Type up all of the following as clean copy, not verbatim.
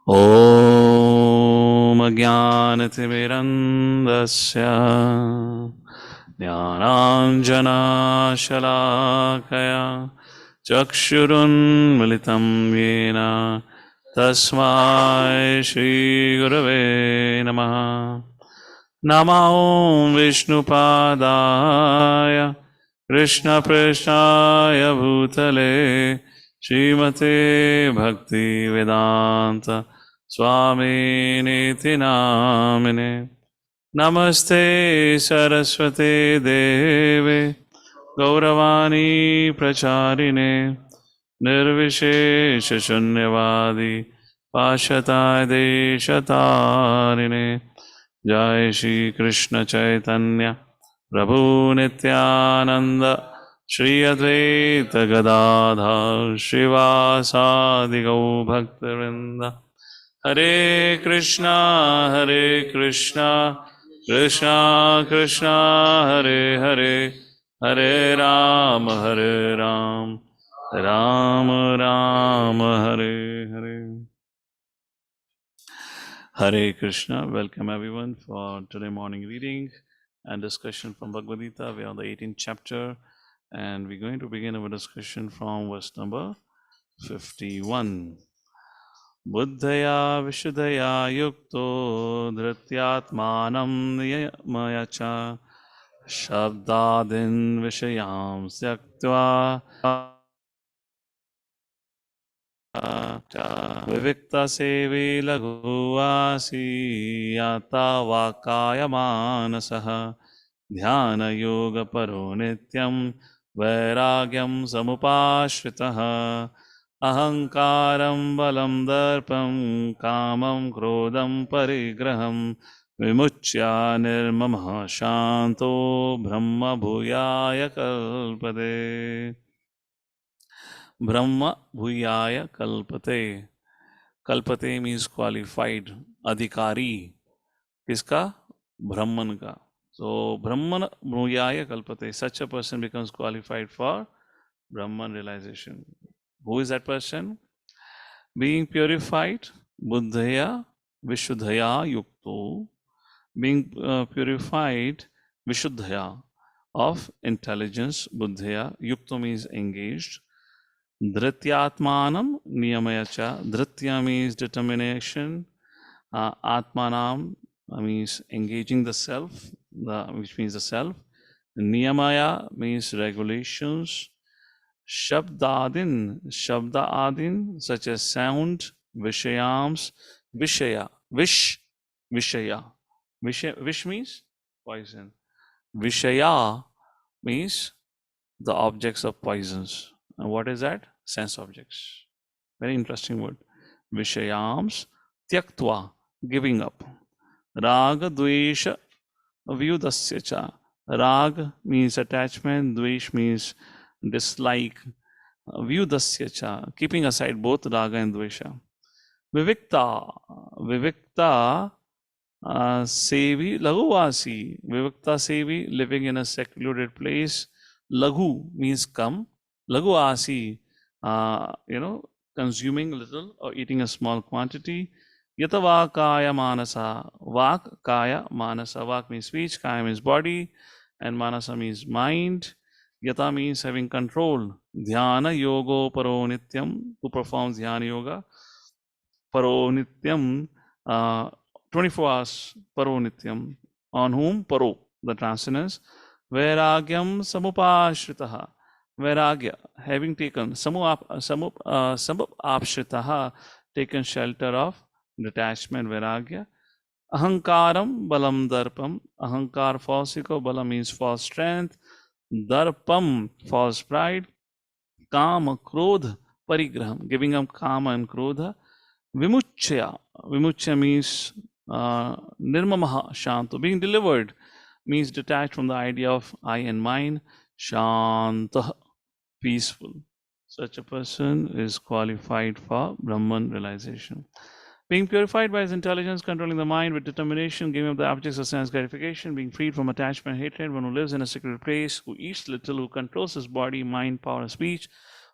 ॐ अज्ञानतिमिरन्दस्य ज्ञानाञ्जनशलाकया चक्षुरुन्मिलितं येन तस्मै श्रीगुरवे नमः। नमो विष्णुपादाय कृष्णपृष्ठाय भूतले श्रीमते भक्तिवेदान्त स्वामिनेति नामिने। नमस्ते सरस्वते देवे गौरवाणी प्रचारिणे निर्विशेषशून्यवादी पाश्चात्य देशतारिणे। जय श्री कृष्ण चैतन्य प्रभु नित्यानंद श्री अद्वैत गदाधर श्रीवासादि गौ भक्तवृंद। हरे कृष्णा कृष्णा कृष्णा हरे हरे, हरे Ram Ram Ram Hare Hare. Hare Krishna. Welcome everyone for today morning reading and discussion from Bhagavad Gita. We are on the 18th chapter and we're going to begin our discussion from verse number 51. Buddhaya Vishuddhaya Yukto Dhrityatmanam Niyamaya Cha Shabdadin Vishayam Syaktva Vivikta sevi laghuvasi yata vakaya manasaha dhyana yoga paro nityam vairagyam samupashritaha ahankaram balam darpam kamam krodam parigraham vimuchya nirmamah shanto brahma bhuyaya kalpade. Brahma Bhuyaya Kalpate. Kalpate means qualified. Adhikari. Kiska? Brahman ka. So Brahman Bhuyaya Kalpate. Such a person becomes qualified for Brahman realization. Who is that person? Being purified. Buddhaya Vishuddhaya Yukto. Being purified. Vishuddhaya. Of intelligence. Buddhaya. Yukto means engaged. Dhrityatmanam niyamayacha. Dhritya means determination. Atmanam means engaging the self, which means the self. Niyamaya means regulations. Shabdadin, Shabda adin, such as sound. Vishayams, Vishaya, Vishaya. Vish means poison. Vishaya means the objects of poisons. And what is that? Sense objects. Very interesting word. Vishayams tyaktva, giving up. Raga dvesha vyudasya cha. Rag means attachment, dvesh means dislike. Vyudasya cha, keeping aside both raga and dvesha. Vivikta, Vivikta sevi laguvasi. Vivikta sevi, living in a secluded place. Laghu means come. Lagu asi, consuming little or eating a small quantity. Yatava kaya manasa. Vak kaya manasa. Vak means speech, kaya means body, and manasa means mind. Yata means having control. Dhyana yogo paro nityam. Who performs dhyana yoga? Paro nityam. 24 hours paro nityam. On whom? Paro, the transcendence. Vairagyam samupashritaha. Vairagya, having taken samupashritaha, taken shelter of detachment, vairagya. Ahankaram balam darpam. Ahankar, false ego. Balam means false strength. Darpam, false pride. Kama, krodha, parigraham, giving up kama and krodha. Vimuchya. Vimuchya means nirmamaha, shanto, being delivered, means detached from the idea of I and mine. Shanta, peaceful. Such a person is qualified for Brahman realization. Being purified by his intelligence, controlling the mind with determination, giving up the objects of sense gratification, being freed from attachment and hatred, one who lives in a secret place, who eats little, who controls his body, mind, power, and speech,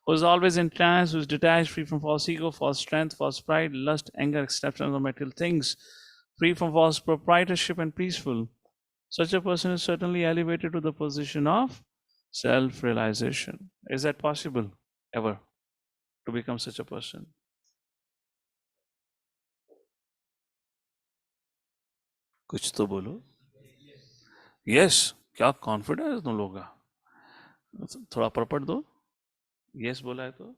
who is always in trance, who is detached, free from false ego, false strength, false pride, lust, anger, acceptance of material things, free from false proprietorship and peaceful. Such a person is certainly elevated to the position of self-realization. Is that possible ever to become such a person? कुछ तो बोलो. Yes. क्या confidence तुम लोगों का? थोड़ा purport दो. Yes बोला है तो.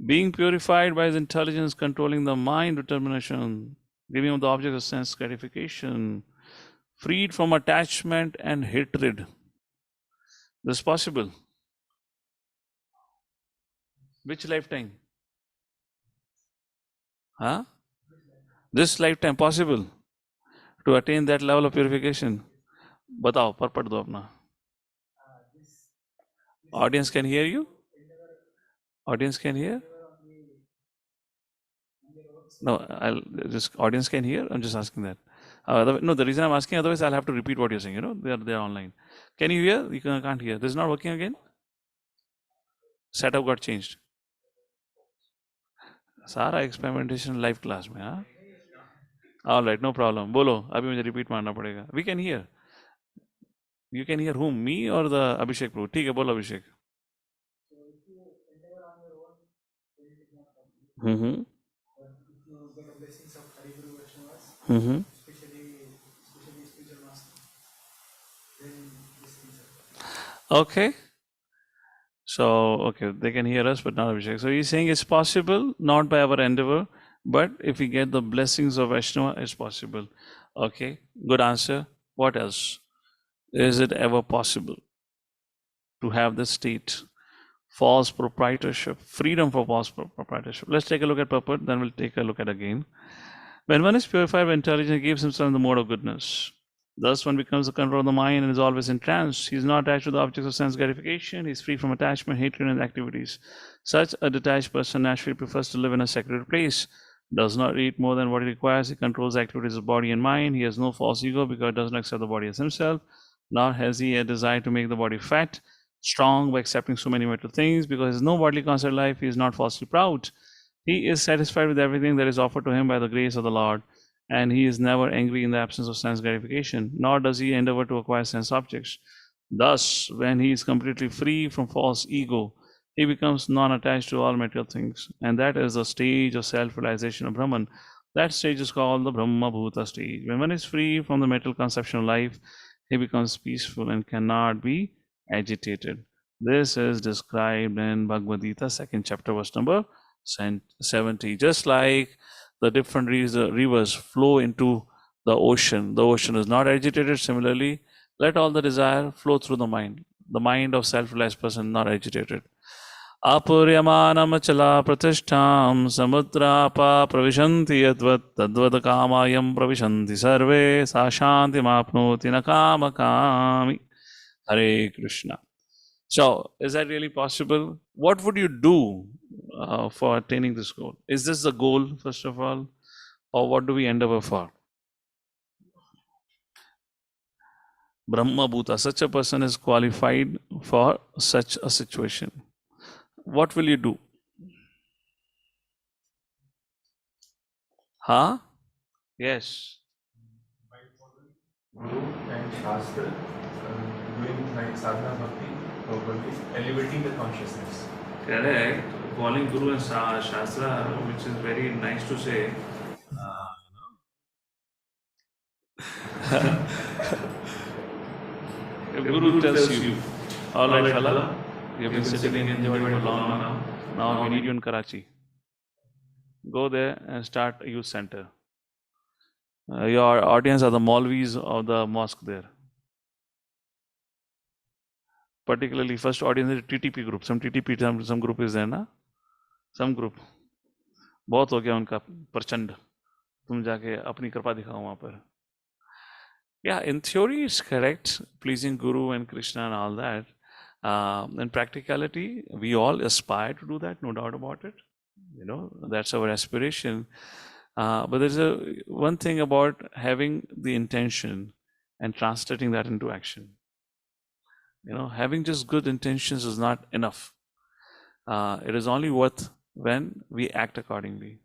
Being purified by his intelligence, controlling the mind, determination, giving him the object of sense gratification, freed from attachment and hatred. This is possible. Which lifetime? Huh? This lifetime possible to attain that level of purification. बताओ purport दो अपना. Audience can hear you? Audience can hear? No, I'll just audience can hear. I'm just asking that. No, the reason I'm asking, otherwise I'll have to repeat what you're saying. You know, they're online. Can you hear? You can't hear. This is not working again. Setup got changed. सारा experimentation live class में हाँ. All right, no problem. बोलो अभी मुझे repeat मारना पड़ेगा. We can hear. You can hear whom? Me or the Abhishek Prabhu? ठीक है बोलो अभिषेक. Mm-hmm. Mm-hmm. Okay. So, okay, they can hear us, but not Abhishek. So he's saying it's possible, not by our endeavor, but if we get the blessings of Vaishnava, it's possible. Okay, good answer. What else? Is it ever possible to have this state? False proprietorship, freedom for false proprietorship. Let's take a look at purport, then we'll take a look at again. When one is purified by intelligence, he gives himself the mode of goodness. Thus, one becomes the control of the mind and is always in trance. He is not attached to the objects of sense gratification. He is free from attachment, hatred, and activities. Such a detached person naturally prefers to live in a secluded place. Does not eat more than what he requires. He controls the activities of body and mind. He has no false ego because he does not accept the body as himself. Nor has he a desire to make the body fat, strong by accepting so many material things. Because he has no bodily concept of life, he is not falsely proud. He is satisfied with everything that is offered to him by the grace of the Lord, and he is never angry in the absence of sense gratification, nor does he endeavor to acquire sense objects. Thus, when he is completely free from false ego, he becomes non-attached to all material things, and that is the stage of self-realization of Brahman. That stage is called the Brahma Bhuta stage. When one is free from the material conception of life, he becomes peaceful and cannot be agitated. This is described in Bhagavad Gita, 2nd chapter, verse number 70. Just like the different rivers flow into the ocean is not agitated. Similarly, let all the desire flow through the mind of self-realized person not agitated. Apuryamanamachala pratishtham samudrapa pravishanti yadvat tadvad kamayam pravishanti sarve sa shanti mapnoti nakamakami. Hare Krishna. So, is that really possible? What would you do for attaining this goal? Is this the goal, first of all, or what do we endeavor for? Brahma Bhuta, such a person is qualified for such a situation. What will you do? Huh? Yes. By following Guru and Shastra, doing like sadhana bhakti properly, elevating the consciousness. Correct. Following Guru and Shastra, which is very nice to say. If Guru tells you, all right, fella, you've been sitting in India for long now we need you in Karachi. Go there and start a youth center. Your audience are the Maulvis of the mosque there. Particularly, first audience is TTP group. Some TTP, some group is there, na? Some group. बहुत हो गया उनका प्रचंड. तुम जाके अपनी कृपा दिखाओ वहाँ पर. Yeah, in theory it's correct, pleasing Guru and Krishna and all that. In practicality, we all aspire to do that, no doubt about it. You know, that's our aspiration. But there's one thing about having the intention and translating that into action. You know, having just good intentions is not enough. It is only worth when we act accordingly.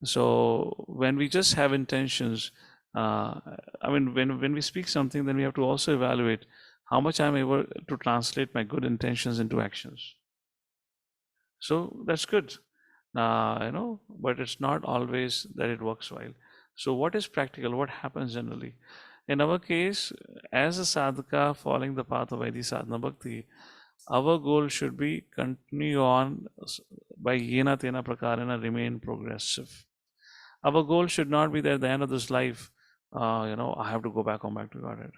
So when we just have intentions, I mean, when we speak something, then we have to also evaluate how much I'm able to translate my good intentions into actions. So that's good, but it's not always that it works well. So what is practical? What happens generally? In our case, as a sadhaka following the path of Vaidhi sadhana bhakti, our goal should be continue on by yena tena prakarana remain progressive. Our goal should not be that at the end of this life, I have to go back home back to Godhead.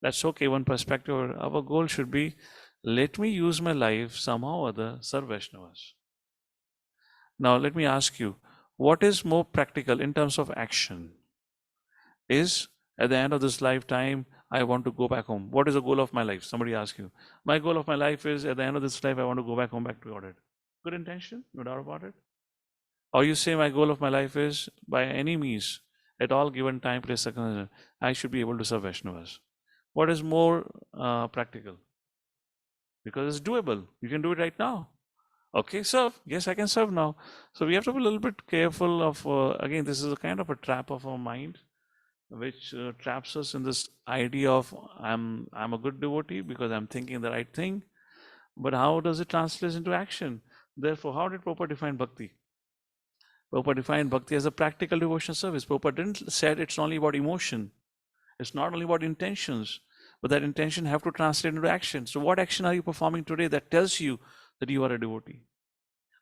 That's okay. One perspective. Our goal should be, let me use my life somehow or other serve Vaishnavas. Now, let me ask you, what is more practical in terms of action? Is at the end of this lifetime, I want to go back home. What is the goal of my life? Somebody asks you. My goal of my life is at the end of this life, I want to go back home back to Godhead. Good intention, no doubt about it. Or you say, my goal of my life is by any means, at all given time, place, circumstance, I should be able to serve Vaishnavas. What is more practical? Because it's doable. You can do it right now. Okay, serve. Yes, I can serve now. So we have to be a little bit careful of, again, this is a kind of a trap of our mind, which traps us in this idea of I'm a good devotee because I'm thinking the right thing. But how does it translate into action? Therefore, how did Prabhupada define bhakti? Prabhupada defined bhakti as a practical devotional service. Prabhupada didn't said it's only about emotion. It's not only about intentions, but that intention have to translate into action. So what action are you performing today that tells you that you are a devotee?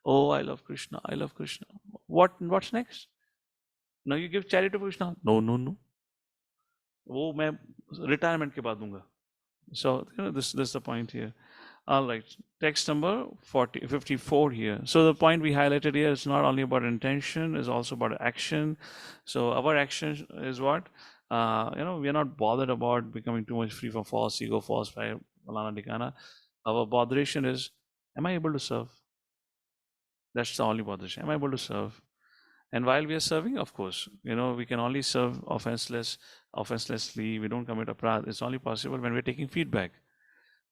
Oh, I love Krishna. I love Krishna. What's next? Now you give charity to Krishna. No. वो मैं retirement के बाद दूंगा. So this is the point here. All right, text number 54 here. So the point we highlighted here is not only about intention, it's also about action. So our action is what? We are not bothered about becoming too much free from false ego, false pride, falana dikana. Our botheration is, am I able to serve? That's the only botheration. Am I able to serve? And while we are serving, of course, we can only serve offenselessly. We don't commit aparadh. It's only possible when we're taking feedback.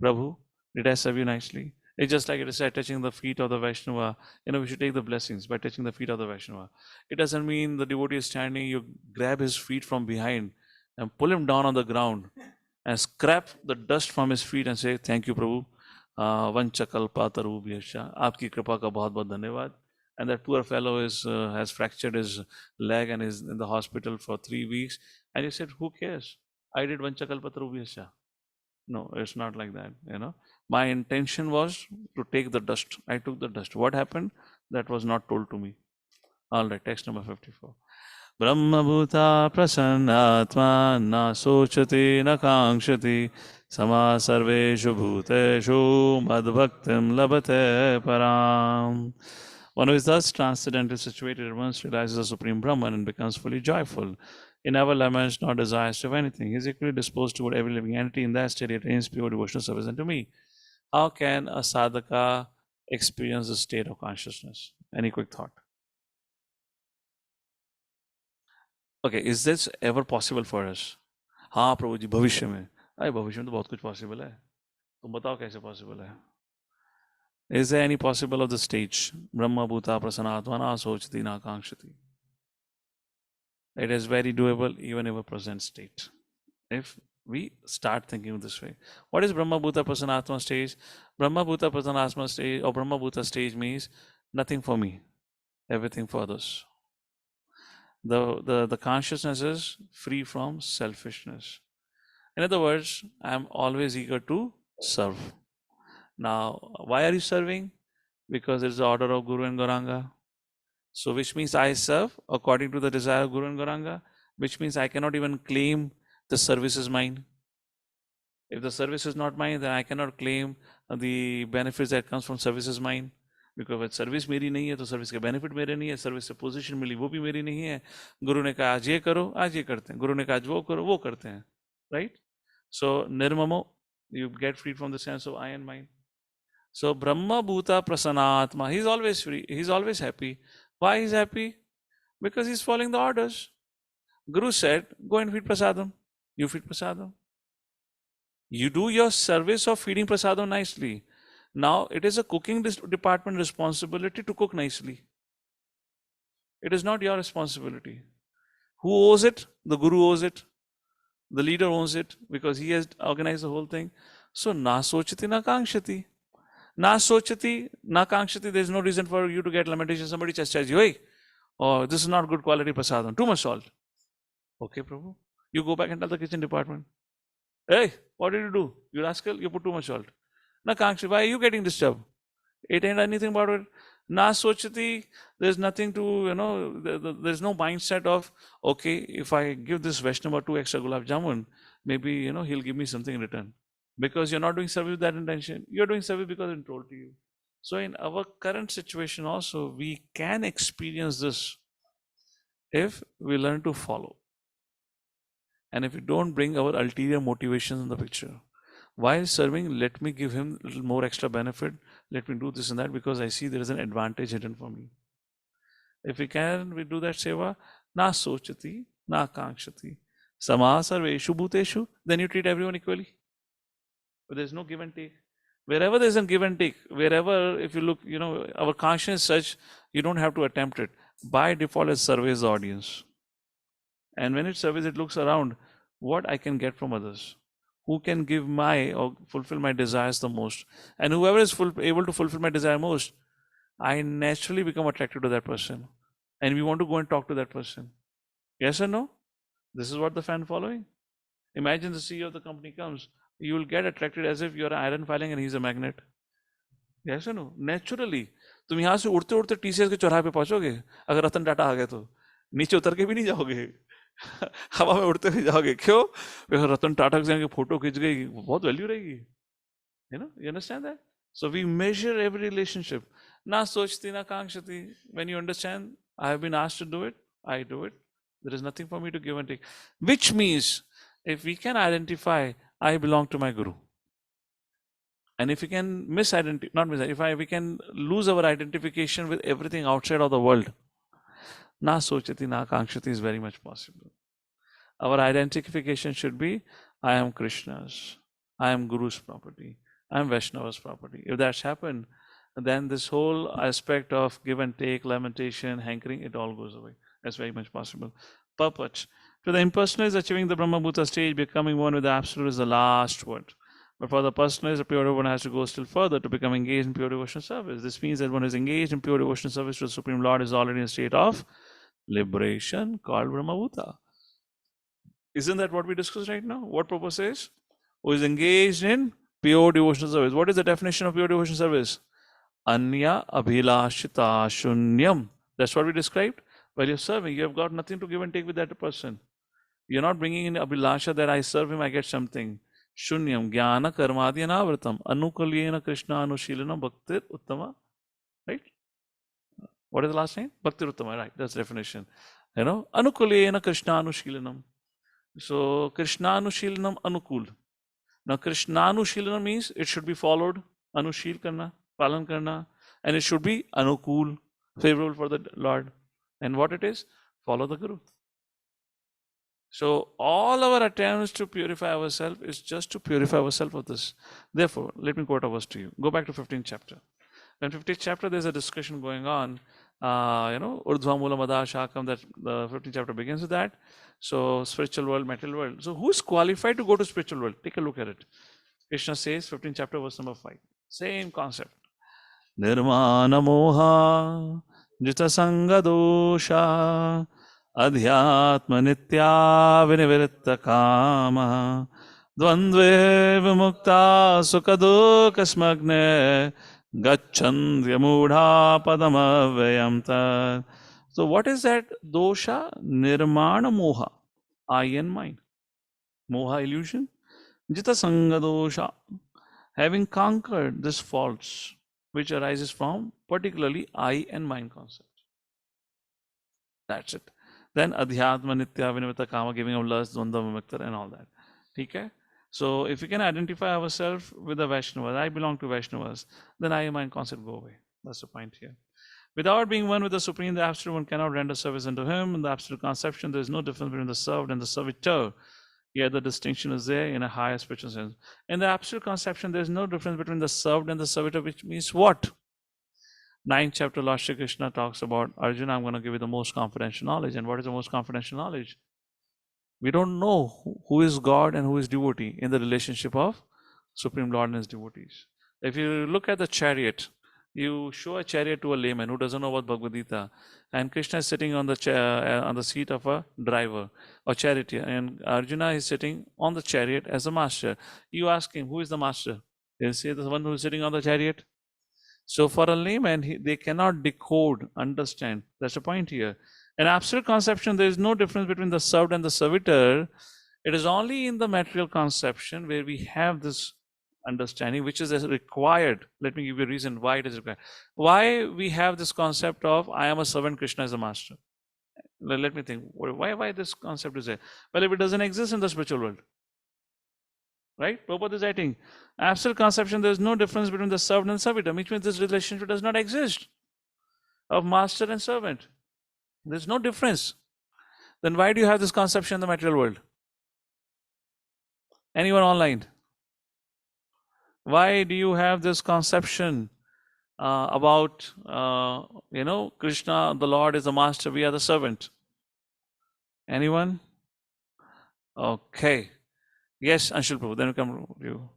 Prabhu, did I serve you nicely? It's just like it is said, touching the feet of the Vaishnava. We should take the blessings by touching the feet of the Vaishnava. It doesn't mean the devotee is standing, you grab his feet from behind and pull him down on the ground and scrap the dust from his feet and say, thank you, Prabhu. Vanchakalpa tarubhyascha. Aapki kripa ka bahut bahut dhanyavad. And that poor fellow has fractured his leg and is in the hospital for 3 weeks. And you said, who cares? I did Vanchakalpa tarubhyascha. No, it's not like that. My intention was to take the dust. I took the dust. What happened? That was not told to me. All right, text number 54. Brahma bhuta prasannatma na sochati na kankshati sama sarveshu bhuteshu madbhaktim labate param. One who is thus transcendently situated at once realizes the Supreme Brahman and becomes fully joyful. He never laments nor desires to have anything. He is equally disposed toward every living entity. In that state, he attains pure devotional service unto me. How can a sadhaka experience the state of consciousness? Any quick thought? Okay, is this ever possible for us? हाँ प्रभु जी भविष्य में. अरे भविष्य में तो बहुत कुछ possible है. तुम बताओ कैसे possible है? Is there any possible of the stage? Brahma bhuta prasannatvana sochati na kankshati. It is very doable even in our present state. If we start thinking this way. What is Brahma bhuta prasanatma stage? Brahma bhuta prasanatma stage or Brahma bhuta stage means nothing for me, everything for others. The consciousness is free from selfishness. In other words, I'm always eager to serve. Now, why are you serving? Because it's the order of Guru and Gauranga. So which means I serve according to the desire of Guru and Gauranga, which means I cannot even claim the service is mine. If the service is not mine, then I cannot claim the benefits that comes from service is mine. Because when service मेरी नहीं है तो service के benefit मेरे नहीं है, service से position मिली वो भी मेरी नहीं है. गुरु ने कहा आज ये करो, आज ये करते हैं. गुरु ने कहा आज वो करो, वो करते हैं. Right? So nirmamo, you get freed from the sense of I and mine. So Brahma Bhuta Prasanatma, he's always free, he's always happy. Why he's happy? Because he's following the orders. Guru said, go and feed prasadam. You feed prasadam. You do your service of feeding prasadam nicely. Now, it is a cooking department responsibility to cook nicely. It is not your responsibility. Who owes it? The guru owes it. The leader owns it because he has organized the whole thing. So, na sochati na kankshati. Na sochati, na kankshati, there is no reason for you to get lamentation. Somebody chastises you, hey, oh, this is not good quality prasadam, too much salt. Okay, Prabhu. You go back and tell the kitchen department, hey, what did you do? You rascal, you put too much salt. Na kankshati, why are you getting disturbed? It ain't anything about it. Na sochati, there's nothing to, there's no mindset of, okay, if I give this Vaishnava 2 extra gulab jamun, maybe, he'll give me something in return. Because you're not doing service with that intention. You're doing service because it's told to you. So in our current situation also, we can experience this if we learn to follow. And if we don't bring our ulterior motivations in the picture. While serving, let me give him a little more extra benefit. Let me do this and that because I see there is an advantage hidden for me. If we do that seva, na sochati, na kankshati. Sama sarveshu bhuteshu, then you treat everyone equally. But there's no give and take. Wherever there's a give and take, wherever, if you look, our conscience is such, you don't have to attempt it. By default, it surveys the audience. And when it surveys, it looks around what I can get from others. Who can give or fulfill my desires the most. And whoever is able to fulfill my desire most, I naturally become attracted to that person. And we want to go and talk to that person. Yes or no? This is what the fan following. Imagine the CEO of the company comes. You will get attracted as if you're an iron filing and he's a magnet. Yes or no? Naturally. तुम यहाँ से उड़ते उड़ते TCS के चौराहे पे पहुंचोगे अगर रतन टाटा आ गए तो नीचे उतर के भी नहीं जाओगे हवा में उड़ते हुए जाओगे क्यों रतन टाटा के फोटो खींच गई बहुत वैल्यू रहेगी you understand that? So we measure every relationship. Na sochti na kankshati. When you understand, I have been asked to do it, I do it. There is nothing for me to give and take. Which means, if we can identify, I belong to my guru. And if we can if we can lose our identification with everything outside of the world, na sochati na kankshati is very much possible. Our identification should be, I am Krishna's, I am Guru's property, I am Vaishnava's property. If that's happened, then this whole aspect of give and take, lamentation, hankering, it all goes away. That's very much possible. Purport. To the impersonalist, achieving the Brahma-Bhuta stage, becoming one with the Absolute is the last word. But for the personalist, the pure one has to go still further to become engaged in pure devotional service. This means that one is engaged in pure devotional service to the Supreme Lord is already in a state of liberation called Brahma-Bhuta. Isn't that what we discussed right now? What Prabhupada says? Who is engaged in pure devotional service. What is the definition of pure devotional service? Anya abhilashita shunyam. That's what we described. While you're serving, you have got nothing to give and take with that person. You're not bringing in abhilasha that I serve him, I get something. Shunyam jnana karmadya navratam anukalyena krishna anushilanam bhaktir uttama. Right? What is the last name? Bhaktir uttama. Right. That's the definition. Anukalyena krishna anushilanam. So krishna anushilanam anukul. Now krishna anushilanam means it should be followed. Anushil karna, palan karna, and it should be anukul, favorable for the Lord. And what it is? Follow the Guru. So all our attempts to purify ourselves is just to purify ourselves of this. Therefore, let me quote a verse to you. Go back to 15th chapter. In 15th chapter, there's a discussion going on. Urdhva Mula Mada Shakam, that the 15th chapter begins with that. So spiritual world, material world. So who's qualified to go to spiritual world? Take a look at it. Krishna says, 15th chapter, verse number 5. Same concept. Nirvana moha jita sanga dosha adhyatma nitya vinivritta kama dvandve vimukta sukha dukha smagne gachandya mudha padamavyam tat. So what is that dosha? Nirmana moha, I and mind. Moha, illusion. Jita sanga dosha, having conquered this faults which arises from particularly I and mind concept. That's it. Then adhyatma nitya vinivritta kama, giving of lust, dvandva vimukta, and all that. Okay? So if we can identify ourselves with the Vaishnavas, I belong to Vaishnavas, then I and mind concept go away. That's the point here. Without being one with the Supreme, the Absolute, one cannot render service unto Him. In the Absolute conception, there is no difference between the served and the servitor. Yeah, the distinction is there in a higher spiritual sense. In the absolute conception, there is no difference between the served and the servitor, which means what? Ninth chapter, Lord Shri Krishna talks about Arjuna, I'm going to give you the most confidential knowledge. And what is the most confidential knowledge? We don't know who is God and who is devotee in the relationship of Supreme Lord and his devotees. If you look at the chariot, you show a chariot to a layman who doesn't know about Bhagavad Gita, and Krishna is sitting on the seat of a driver or charioteer, and Arjuna is sitting on the chariot as a master. You ask him, who is the master? He'll say, the one who is sitting on the chariot. So for a layman, they cannot decode, understand. That's the point here. In absolute conception, there is no difference between the served and the servitor. It is only in the material conception where we have this understanding, which is required. Let me give you a reason why it is required. Why we have this concept of I am a servant, Krishna is a master. Let me think. Why this concept is there? Well, if it doesn't exist in the spiritual world, right? Prabhupada is writing, absolute conception, there is no difference between the servant and servitor, which means this relationship does not exist of master and servant. There's no difference. Then why do you have this conception in the material world? Anyone online? Why do you have this conception about, Krishna, the Lord is the master, we are the servant? Anyone? Okay. Yes, Anshul Prabhu, then we come to you.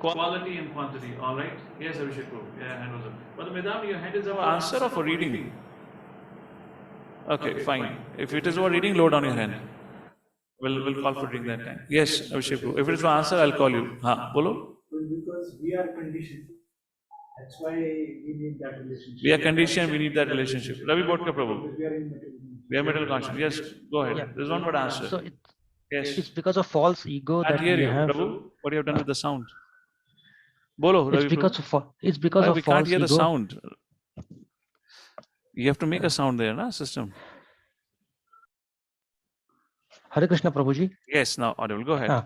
Quality and quantity, all right? Yes, Abhishek Prabhu. Yeah, hand was up. But Madam, your hand is up for answer or for reading? Okay, fine. If it is for reading, load on your hand. We'll call for reading that time. Yes, Abhishek Prabhu. If it is for answer, I'll call you. Bolo? Because we are conditioned. That's why we need that relationship. We are conditioned, we need that relationship. Ravi Bodka Prabhu. We are material conscious. Yes, go ahead. Yeah. There's one word answer. So Yes. it's because of false ego I that hear we you, have. Prabhu. What you have done with the sound? Bolo, Ravi It's because Prabhu. it's because Why of we can't false hear the ego. sound. You have to make a sound there, na, system. Hare Krishna Prabhuji. Yes, now audible. Go ahead.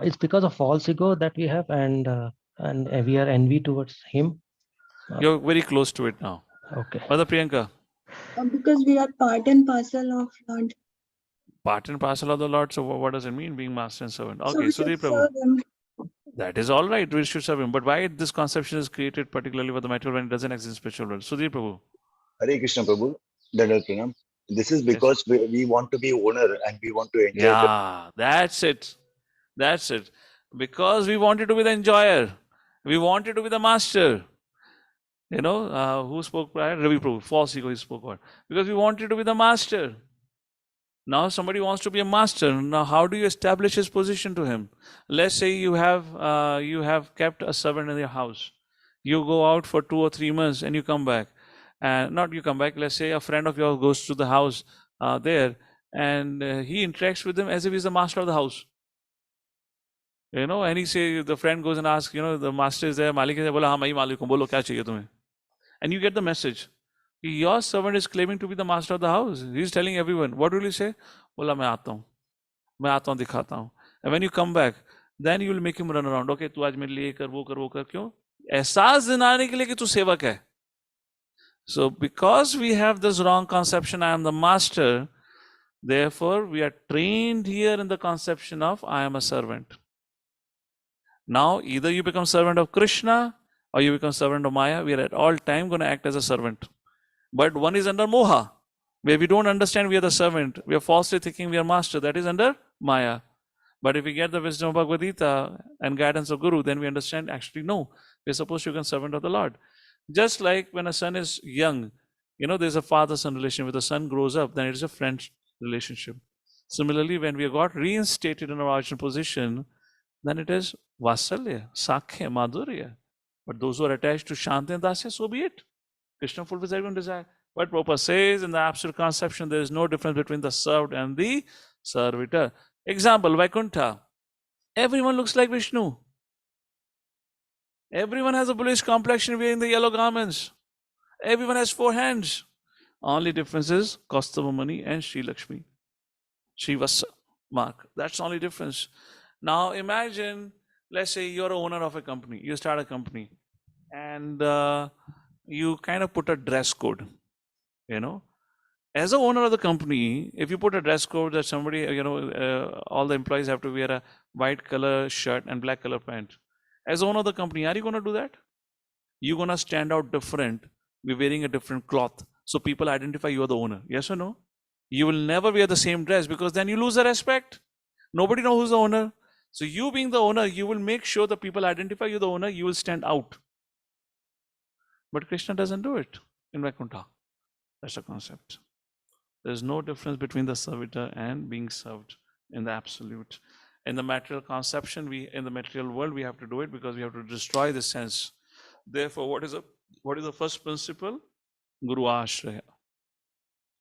It's because of false ego that we have, and we are envy towards him. You're very close to it now. Okay. Mother Priyanka. Because we are part and parcel of Lord. Part and parcel of the Lord. So what does it mean, being master and servant? So Okay, we Sudhir should Prabhu. serve him. That is all right. We should serve him. But why this conception is created particularly for the material when it doesn't exist in spiritual world? Sudhir Prabhu. Hare Krishna Prabhu, Dandal Pranam. This is because we want to be owner and we want to enjoy. Yeah, that's it. That's it. Because we wanted to be the enjoyer. We wanted to be the master. You know, who spoke prior? Ravi Prabhu. False ego he spoke about. Because we wanted to be the master. Now somebody wants to be a master. Now how do you establish his position to him? Let's say you have kept a servant in your house. You go out for 2 or 3 months and you come back. Not you come back. Let's say a friend of yours goes to the house there, and he interacts with him as if he's the master of the house. You know, and he say, the friend goes and asks, the master is there, Malik is there, bola, haan, main Malik hu, bolo, kya chahiye tumhe? And you get the message. Your servant is claiming to be the master of the house. He's telling everyone. What will you say? Bola, main aata hu, dikhata hu. And when you come back, then you will make him run around. Okay, tu aaj mere liye kar, wo kar, wo kar. Kyun? Ehsaas dinane ke liye ki tu sevak hai. So because we have this wrong conception, I am the master, therefore we are trained here in the conception of I am a servant. Now either you become servant of Krishna or you become servant of Maya. We are at all time going to act as a servant. But one is under moha, where we don't understand we are the servant. We are falsely thinking we are master. That is under Maya. But if we get the wisdom of Bhagavad Gita and guidance of Guru, then we understand actually no, we are supposed to become servant of the Lord. Just like when a son is young, there's a father-son relation. When the son grows up, then it is a friend relationship. Similarly, when we got reinstated in our original position, then it is Vasalya, Sakhya, Madhurya. But those who are attached to Shanti and Dasya, so be it. Krishna fulfills everyone's desire. But Prabhupada says in the absolute conception, there is no difference between the served and the servitor. Example, Vaikuntha. Everyone looks like Vishnu. Everyone has a bluish complexion wearing the yellow garments. Everyone has 4 hands. Only difference is Kaustubamani and Sri Lakshmi. Srivasa mark. That's the only difference. Now imagine, let's say you're an owner of a company. You start a company and you kind of put a dress code. As a owner of the company, if you put a dress code that somebody, all the employees have to wear a white color shirt and black color pant. As owner of the company, are you going to do that? You're going to stand out different. We're wearing a different cloth. So people identify you are the owner. Yes or no? You will never wear the same dress because then you lose the respect. Nobody knows who's the owner. So you being the owner, you will make sure that people identify you the owner. You will stand out. But Krishna doesn't do it in Vaikuntha. That's the concept. There's no difference between the servitor and being served in the absolute. In the material conception, in the material world, we have to do it because we have to destroy the sense. Therefore, what is the first principle? Guru Ashraya.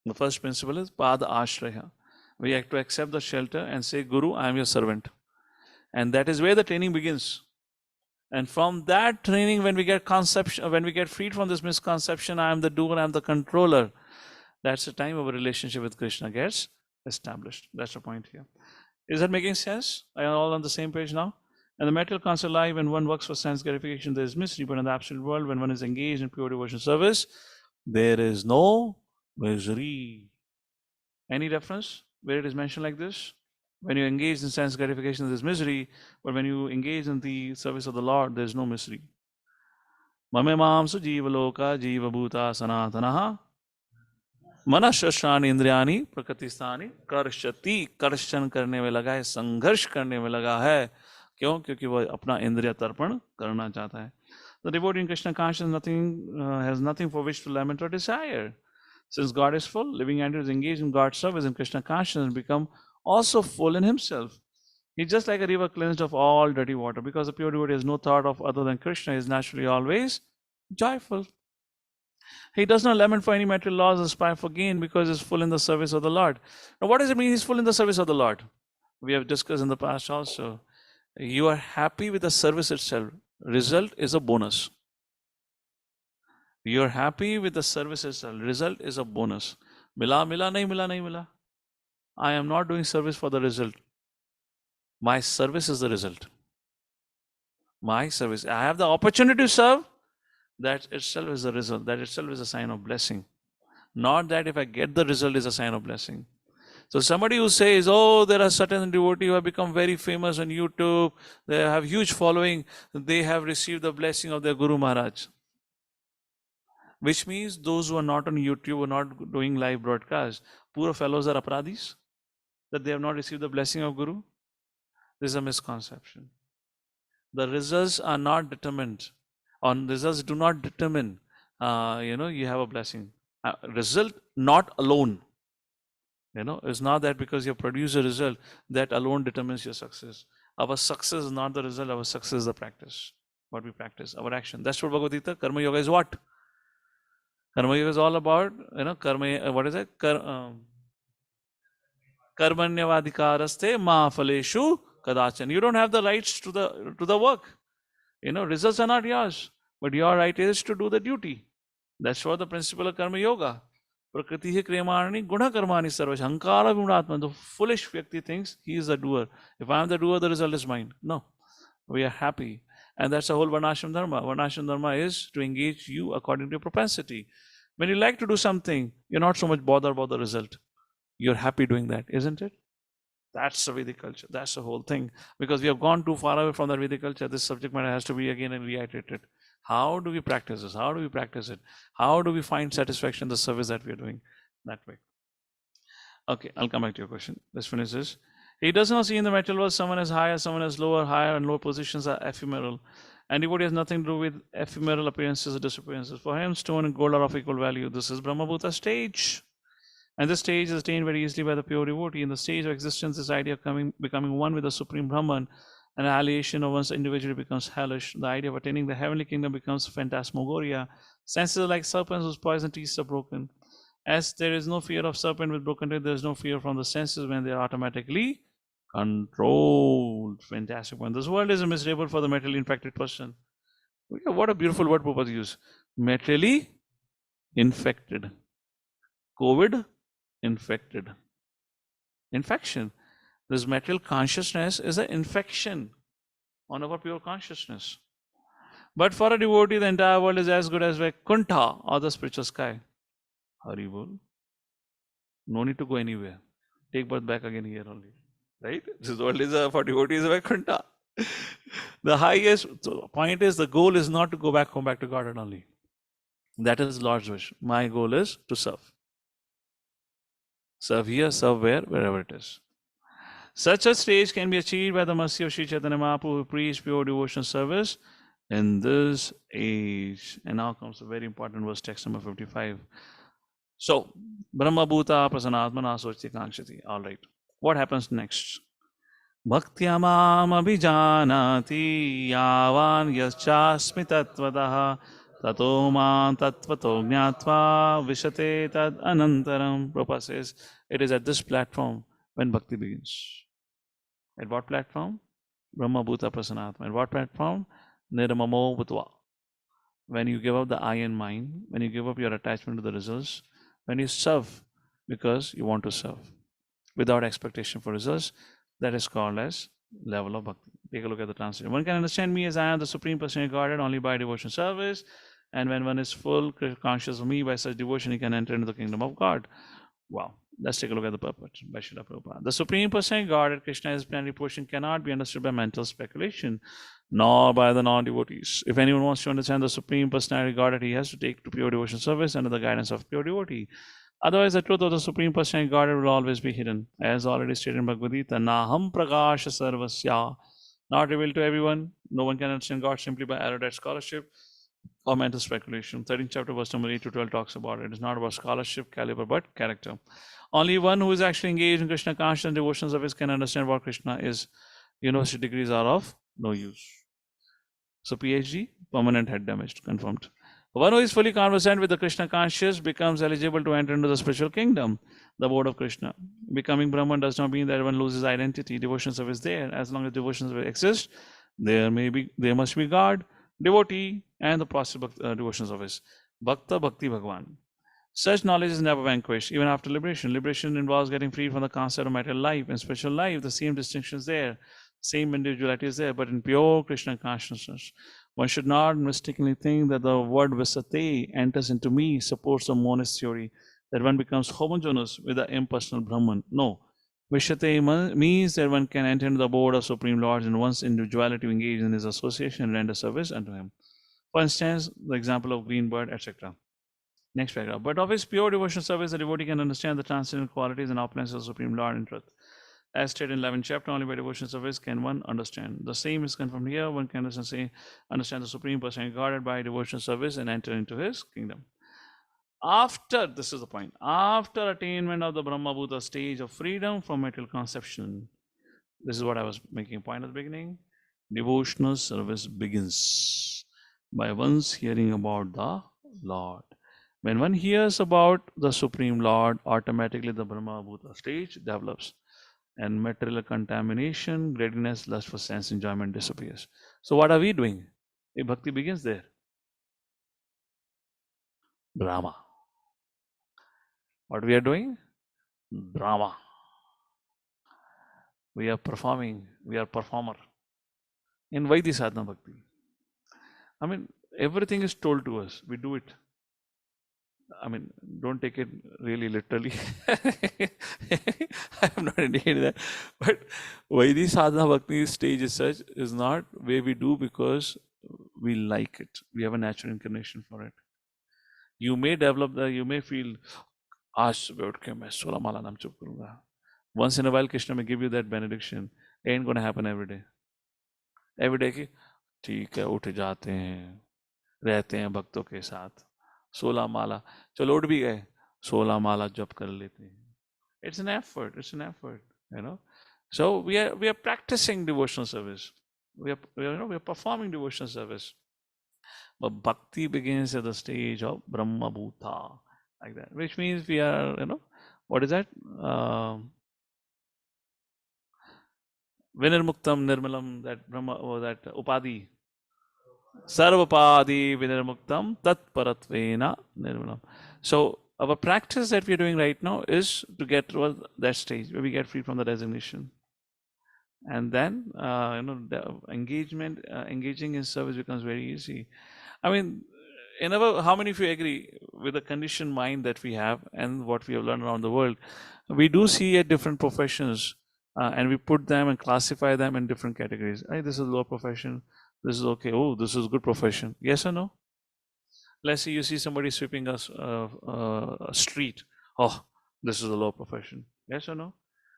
The first principle is Pada Ashraya. We have to accept the shelter and say, Guru, I am your servant. And that is where the training begins. And from that training, when we get freed from this misconception, I am the doer, I am the controller, that's the time our relationship with Krishna gets established. That's the point here. Is that making sense? Are you all on the same page now? And the material concept life, when one works for sense gratification, there is misery. But in the absolute world, when one is engaged in pure devotion service, there is no misery. Any reference where it is mentioned like this? When you engage in sense gratification, there is misery. But when you engage in the service of the Lord, there is no misery. Mame mam su jiva loka jiva bhuta sanatanaha मनश्शानि इंद्रियानि प्रकृतिस्थानी कर्षति, कर्षण करने में लगा है, संघर्ष करने में लगा है. क्यों? क्योंकि वह अपना इंद्रिय तर्पण करना चाहता है. The devotee in Krishna consciousness has nothing for which to lament or desire. Since God is full, living entity is engaged in God's service in Krishna consciousness become also full in himself. He's just like a river cleansed of all dirty water. Because the pure devotee has no thought of other than Krishna, he is naturally always joyful. He does not lament for any material loss or aspire for gain because he is full in the service of the Lord. Now, what does it mean he's full in the service of the Lord? We have discussed in the past also. You are happy with the service itself. Result is a bonus. You are happy with the service itself. Result is a bonus. Mila, mila, nahi mila, nahi mila. I am not doing service for the result. My service is the result. My service. I have the opportunity to serve. That itself is the result. That itself is a sign of blessing. Not that if I get the result is a sign of blessing. So somebody who says, oh, there are certain devotees who have become very famous on YouTube, they have huge following, they have received the blessing of their Guru Maharaj. Which means those who are not on YouTube or not doing live broadcast, poor fellows are aparadhis, that they have not received the blessing of Guru. This is a misconception. The results are not determined. Results do not determine, you have a blessing. Result not alone. It's not that because you produce a result, that alone determines your success. Our success is not the result, our success is the practice. What we practice, our action. That's what Bhagavad Gita, Karma Yoga is what? Karma Yoga is all about, karma, what is it? Karmanyavadhikaraste ma phaleshu kadachan. You don't have the rights to the work. Results are not yours, but your right is to do the duty. That's what the principle of Karma Yoga. Prakriti kremarani guna karmani sarvash hankara vimuratma. The foolish vyakti thinks he is the doer. If I am the doer, the result is mine. No. We are happy. And that's the whole Varnashram Dharma. Varnashram Dharma is to engage you according to your propensity. When you like to do something, you're not so much bothered about the result. You're happy doing that, isn't it? That's the Vedic culture. That's the whole thing. Because we have gone too far away from that Vedic culture, this subject matter has to be again and reiterated. How do we practice this? How do we practice it? How do we find satisfaction in the service that we are doing that way? Okay, I'll come back to your question. Let's finish this. He does not see in the material world someone as higher, someone as lower. Higher and lower positions are ephemeral. And devotee has nothing to do with ephemeral appearances or disappearances. For him, stone and gold are of equal value. This is Brahmabhuta stage. And this stage is attained very easily by the pure devotee. In the stage of existence, this idea of becoming one with the Supreme Brahman, an annihilation of one's individuality becomes hellish. The idea of attaining the heavenly kingdom becomes phantasmagoria. Senses are like serpents whose poison teeth are broken. As there is no fear of serpent with broken teeth, there is no fear from the senses when they are automatically controlled. Fantastic one. This world is miserable for the materially infected person. What a beautiful word Prabhupada used. Materially infected. COVID infected. Infection. This material consciousness is an infection on our pure consciousness. But for a devotee, the entire world is as good as Vaikuntha or the spiritual sky. Hari Bol. No need to go anywhere. Take birth back again here only. Right? This world is for devotees of Vaikuntha. The highest point is the goal is not to go back home back to Godhead only. That is Lord's wish. My goal is to serve. Serve here, serve where, wherever it is. Such a stage can be achieved by the mercy of Sri Chaitanya Mahaprabhu, who preached pure devotion service in this age. And now comes a very important verse, text number 55. So, Brahma Bhuta Prasanatmana Sochti Kankshati. All right. What happens next? Bhaktya mam abhijanati yavan yaschasmi tattvataha tato mam tattvato gnatva vishate tad anantaram. Prabhupada says, it is at this platform when bhakti begins. At what platform? Brahma Bhuta Prasanatma. At what platform? Nirmamo Bhutva. When you give up the I and mine, when you give up your attachment to the results, when you serve because you want to serve without expectation for results, that is called as level of bhakti. Take a look at the translation. One can understand me as I am the Supreme Personality of Godhead only by devotion service, and when one is full conscious of me by such devotion, he can enter into the kingdom of God. Wow. Let's take a look at the purport by Srila Prabhupada. The Supreme Personality of Godhead, Krishna, his plenary portion, cannot be understood by mental speculation, nor by the non-devotees. If anyone wants to understand the Supreme Personality of Godhead, he has to take to pure devotion service under the guidance of pure devotee. Otherwise, the truth of the Supreme Personality of Godhead will always be hidden. As already stated in Bhagavad Gita, Naham Prakasha Sarvasya. Not revealed to everyone. No one can understand God simply by erudite scholarship or mental speculation. 13th chapter, verse number 8 to 12 talks about it. It is not about scholarship, caliber, but character. Only one who is actually engaged in Krishna conscious and devotion service can understand what Krishna is. University degrees are of no use. So PhD, permanent head damaged, confirmed. One who is fully conversant with the Krishna conscious becomes eligible to enter into the spiritual kingdom, the abode of Krishna. Becoming Brahman does not mean that one loses identity. Devotion service there. As long as devotion service exists, there must be God, devotee, and the possible devotion service. Bhakta Bhakti Bhagwan. Such knowledge is never vanquished, even after liberation. Liberation involves getting free from the concept of material life. In spiritual life, the same distinction is there, same individuality is there, but in pure Krishna consciousness, one should not mistakenly think that the word Visate enters into me, supports the monist theory, that one becomes homogeneous with the impersonal Brahman. No. Vishate means that one can enter into the abode of Supreme Lord in one's individuality, engage in his association, and render service unto him. For instance, the example of green bird, etc. Next paragraph. But of his pure devotional service, the devotee can understand the transcendental qualities and opulences of the Supreme Lord in truth. As stated in 11th chapter, only by devotional service can one understand. The same is confirmed here. One can understand the Supreme Personality of Godhead by devotional service and enter into his kingdom. After, this is the point, after attainment of the Brahma Bhuta stage of freedom from material conception, this is what I was making a point at the beginning, devotional service begins by one's hearing about the Lord. When one hears about the Supreme Lord, automatically the Brahma Bhuta stage develops and material contamination, greediness, lust for sense enjoyment disappears. So what are we doing? If bhakti begins there. Drama. What we are doing? Drama. We are performing, we are performer. In Vaidhi Sadhana Bhakti. I mean, everything is told to us. We do it. I mean, don't take it really literally. I am not indicating that. But Vaidhi Sadhana Bhakti stage is such, is not where we do because we like it. We have a natural inclination for it. You may develop the, you may feel, आज सुबह उठ के मैं 16 माला नाम चुप करूंगा. Once in a while, Krishna may give you that benediction. It ain't going to happen every day. Every day की ठीक है उठ जाते हैं, रहते हैं भक्तों के साथ. 16 माला चलो उठ भी गए, 16 माला जप कर लेते हैं. It's an effort. It's an effort. You know. So we are practicing devotional service. We are performing devotional service. But bhakti begins at the stage of Brahma Bhuta, like that, which means we are, what is that? Vinirmuktam Nirmalam, that Brahma, or that Upadi. Sarvapadi Vinirmuktam Tat Paratvena Nirmalam. So our practice that we are doing right now is to get towards that stage where we get free from the designation. And then, the engaging in service becomes very easy. I mean, how many of you agree with the conditioned mind that we have and what we have learned around the world? We do see at different professions, and we put them and classify them in different categories. Hey, this is low profession. This is okay. Oh, this is good profession. Yes or no? Let's say you see somebody sweeping a street. Oh, this is a low profession. Yes or no?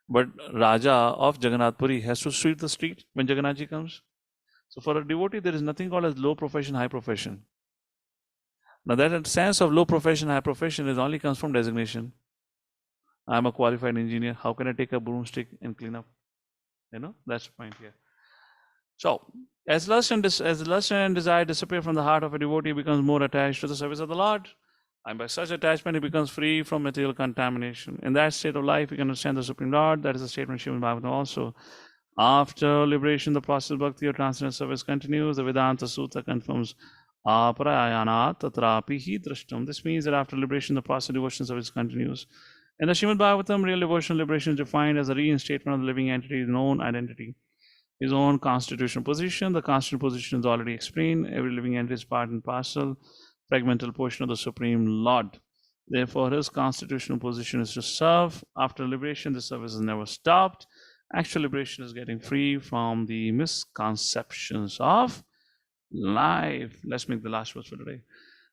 But Raja of Jagannath Puri has to sweep the street when Jagannathji comes. So for a devotee, there is nothing called as low profession, high profession. Now that sense of low profession, high profession is only comes from designation. I'm a qualified engineer. How can I take a broomstick and clean up? That's the point here. So, as lust and desire disappear from the heart of a devotee, he becomes more attached to the service of the Lord. And by such attachment, he becomes free from material contamination. In that state of life, he can understand the Supreme Lord. That is the statement of Srimad Bhagavatam also. After liberation, the process of bhakti or transcendental service continues. The Vedanta Sutta confirms aprayana tatrapi hi drashtam. This means that after liberation, the process of devotion service continues. In the Srimad Bhagavatam, real devotional liberation is defined as a reinstatement of the living entity's known identity, his own constitutional position. The constitutional position is already explained. Every living entity is part and parcel, fragmental portion of the Supreme Lord. Therefore, his constitutional position is to serve. After liberation, the service is never stopped. Actual liberation is getting free from the misconceptions of life. Let's make the last verse for today.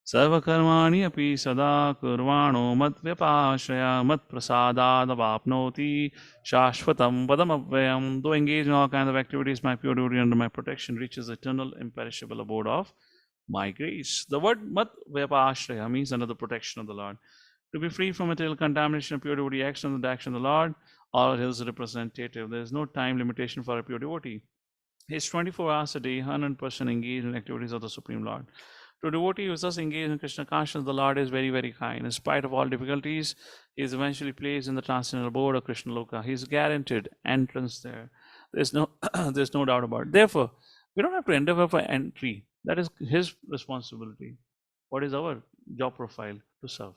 Sarvakarmani api sada kurvano mat vyapashaya mat prasadad avapnoti shashvatam padam avyayam. Though engaged in all kinds of activities, my pure devotee under my protection reaches the eternal imperishable abode of my grace. The word mat vyapashraya means under the protection of the Lord. To be free from material contamination, a pure devotee acts under the action of the Lord or his representative. There is no time limitation for a pure devotee. He is 24 hours a day, 100% engaged in activities of the Supreme Lord. To a devotee who is thus engaged in Krishna consciousness, the Lord is very, very kind. In spite of all difficulties, he is eventually placed in the transcendental abode of Krishna Loka. He is guaranteed entrance there. There's no doubt about it. Therefore, we don't have to endeavor for entry. That is his responsibility. What is our job profile? To serve.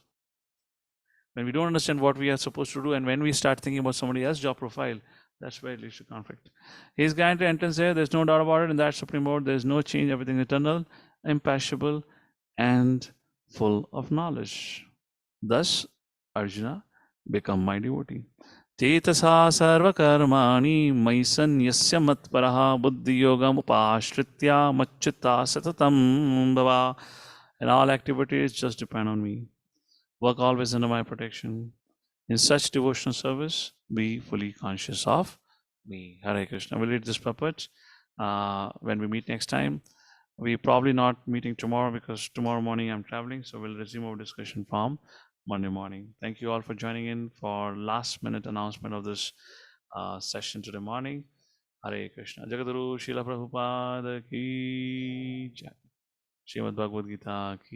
When we don't understand what we are supposed to do, and when we start thinking about somebody else's job profile, that's where it leads to conflict. He is guaranteed entrance there. There's no doubt about it. In that Supreme Lord, there's no change. Everything eternal, imperishable, and full of knowledge. Thus, Arjuna, become my devotee. Tetasa sarva karmani maisanyasya matparaha buddhi yogam upashritya machita satatam bhava. In all activities, just depend on me. Work always under my protection. In such devotional service, be fully conscious of me. Hare Krishna. We'll read this purport when we meet next time. We're probably not meeting tomorrow because tomorrow morning I'm traveling. So we'll resume our discussion from Monday morning. Thank you all for joining in for last minute announcement of this session today morning. Hare Krishna. Jagadguru Srila Prabhupada ki jai. Srimad Bhagavad Gita ki